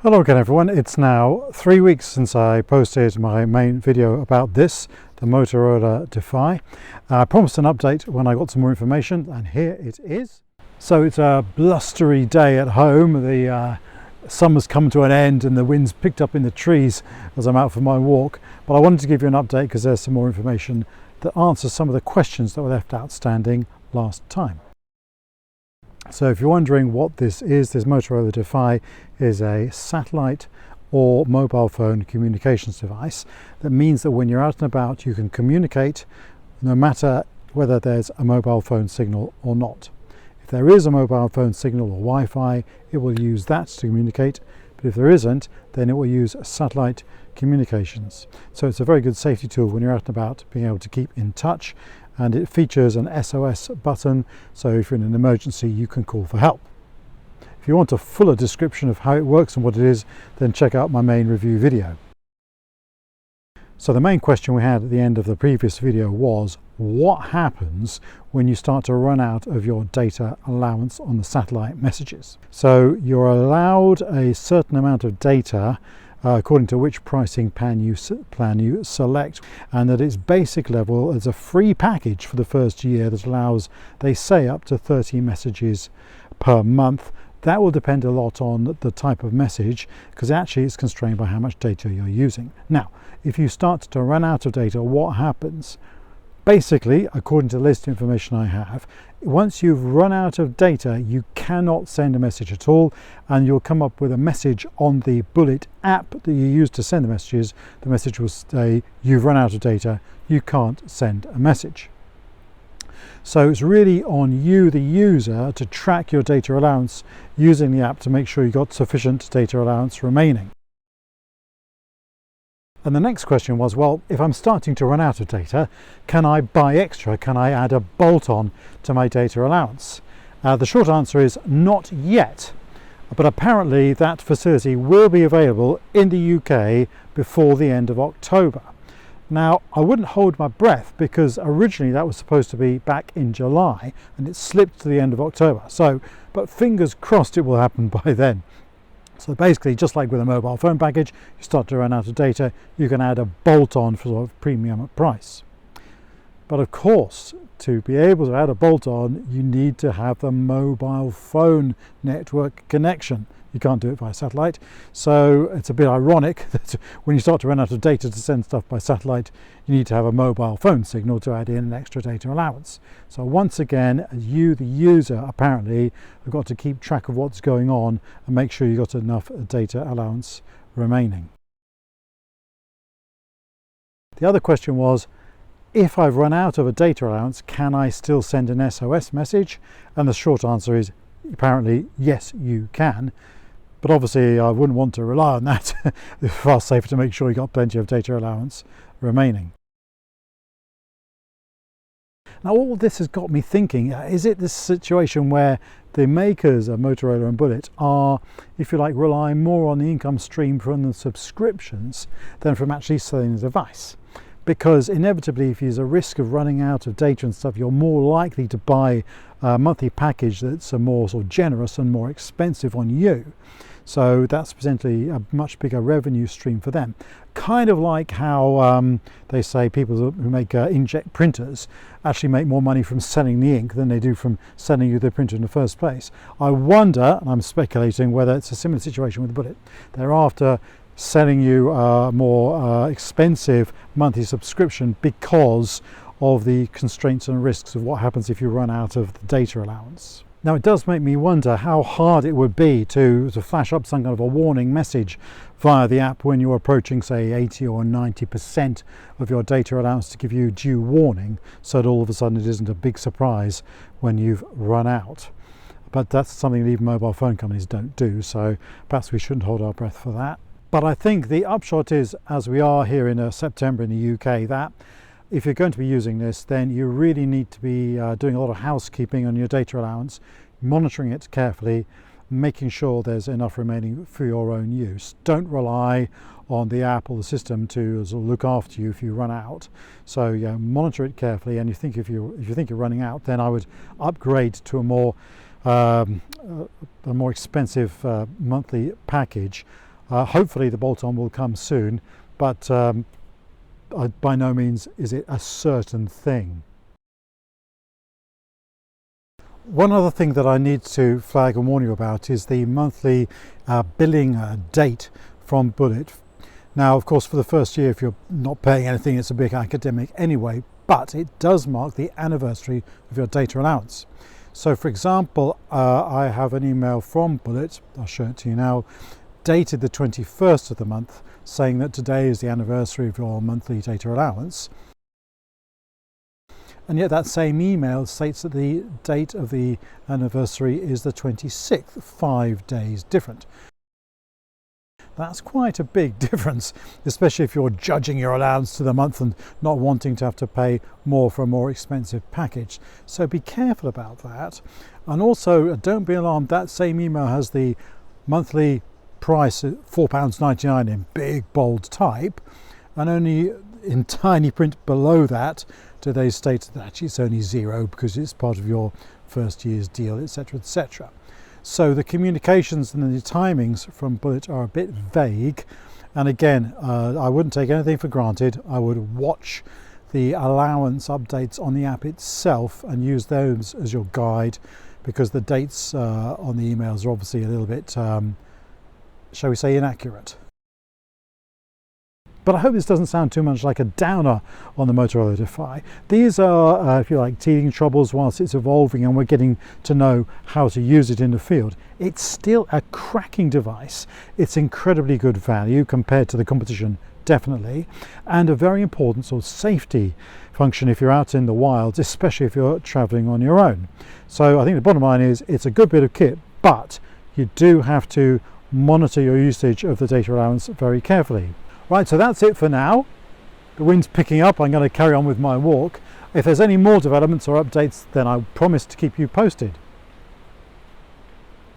Hello again everyone, it's now 3 weeks since I posted my main video about this, the Motorola Defy. I promised an update when I got some more information, and here it is. So it's a blustery day at home. The summer's come to an end and the wind's picked up in the trees as I'm out for my walk. But I wanted to give you an update because there's some more information that answers some of the questions that were left outstanding last time. So if you're wondering what this is, this Motorola Defy is a satellite or mobile phone communications device. That means that when you're out and about, you can communicate no matter whether there's a mobile phone signal or not. If there is a mobile phone signal or Wi-Fi, it will use that to communicate. But if there isn't, then it will use satellite communications. So it's a very good safety tool when you're out and about, being able to keep in touch. And it features an SOS button, so if you're in an emergency you can call for help. If you want a fuller description of how it works and what it is, then check out my main review video. So the main question we had at the end of the previous video was, what happens when you start to run out of your data allowance on the satellite messages? So you're allowed a certain amount of data according to which pricing plan you select, and at its basic level is a free package for the first year that allows, they say, up to 30 messages per month. That will depend a lot on the type of message, because actually it's constrained by how much data you're using. Now, if you start to run out of data, what happens? Basically, according to the list of information I have, once you've run out of data, you cannot send a message at all, and you'll come up with a message on the Bullitt app that you use to send the messages. The message will say, you've run out of data, you can't send a message. So it's really on you, the user, to track your data allowance using the app to make sure you've got sufficient data allowance remaining. And the next question was, well, if I'm starting to run out of data, can I buy extra? Can I add a bolt-on to my data allowance? The short answer is not yet, but apparently that facility will be available in the UK before the end of October. Now, I wouldn't hold my breath, because originally that was supposed to be back in July and it slipped to the end of October. So, but fingers crossed it will happen by then. So basically, just like with a mobile phone package, you start to run out of data, you can add a bolt-on for sort of premium price. But of course, to be able to add a bolt-on, you need to have the mobile phone network connection. You can't do it via satellite. So it's a bit ironic that when you start to run out of data to send stuff by satellite, you need to have a mobile phone signal to add in an extra data allowance. So once again, you, the user, apparently have got to keep track of what's going on and make sure you've got enough data allowance remaining. The other question was, if I've run out of a data allowance, can I still send an SOS message? And the short answer is apparently yes, you can. But obviously I wouldn't want to rely on that. It's far safer to make sure you've got plenty of data allowance remaining. Now all this has got me thinking, is it this situation where the makers of Motorola and Bullitt are, if you like, relying more on the income stream from the subscriptions than from actually selling the device? Because inevitably, if there's a risk of running out of data and stuff, you're more likely to buy a monthly package that's a more sort of generous and more expensive on you. So that's potentially a much bigger revenue stream for them. Kind of like how they say people who make inkjet printers actually make more money from selling the ink than they do from selling you the printer in the first place. I wonder, and I'm speculating, whether it's a similar situation with Bullitt. They're after selling you a more expensive monthly subscription because of the constraints and risks of what happens if you run out of the data allowance. Now it does make me wonder how hard it would be to flash up some kind of a warning message via the app when you're approaching, say, 80 or 90% of your data allowance, to give you due warning, so that all of a sudden it isn't a big surprise when you've run out. But that's something that even mobile phone companies don't do, so perhaps we shouldn't hold our breath for that. But I think the upshot is, as we are here in September in the UK, that if you're going to be using this, then you really need to be doing a lot of housekeeping on your data allowance, monitoring it carefully, making sure there's enough remaining for your own use. Don't rely on the app or the system to sort of look after you if you run out. So yeah, monitor it carefully, and if you think you're running out, then I would upgrade to a more expensive monthly package Hopefully the bolt-on will come soon, but by no means is it a certain thing. One other thing that I need to flag and warn you about is the monthly billing date from Bullitt. Now, of course, for the first year, if you're not paying anything, it's a big academic anyway, but it does mark the anniversary of your data allowance. So, for example, I have an email from Bullitt, I'll show it to you now, dated the 21st of the month, saying that today is the anniversary of your monthly data allowance. And yet that same email states that the date of the anniversary is the 26th, 5 days different. That's quite a big difference, especially if you're judging your allowance to the month and not wanting to have to pay more for a more expensive package. So be careful about that. And also, don't be alarmed, that same email has the monthly price at £4.99 in big bold type, and only in tiny print below that do they state that actually it's only £0 because it's part of your first year's deal, etc., etc. So the communications and the timings from Bullitt are a bit vague, and again, I wouldn't take anything for granted. I would watch the allowance updates on the app itself and use those as your guide, because the dates on the emails are obviously a little bit, shall we say, inaccurate. But I hope this doesn't sound too much like a downer on the Motorola Defy. These are, if you like, teething troubles whilst it's evolving and we're getting to know how to use it in the field. It's still a cracking device. It's incredibly good value compared to the competition, definitely, and a very important sort of safety function if you're out in the wilds, especially if you're traveling on your own. So I think the bottom line is it's a good bit of kit, but you do have to monitor your usage of the data allowance very carefully. Right, so that's it for now. The wind's picking up, I'm going to carry on with my walk. If there's any more developments or updates, then I promise to keep you posted.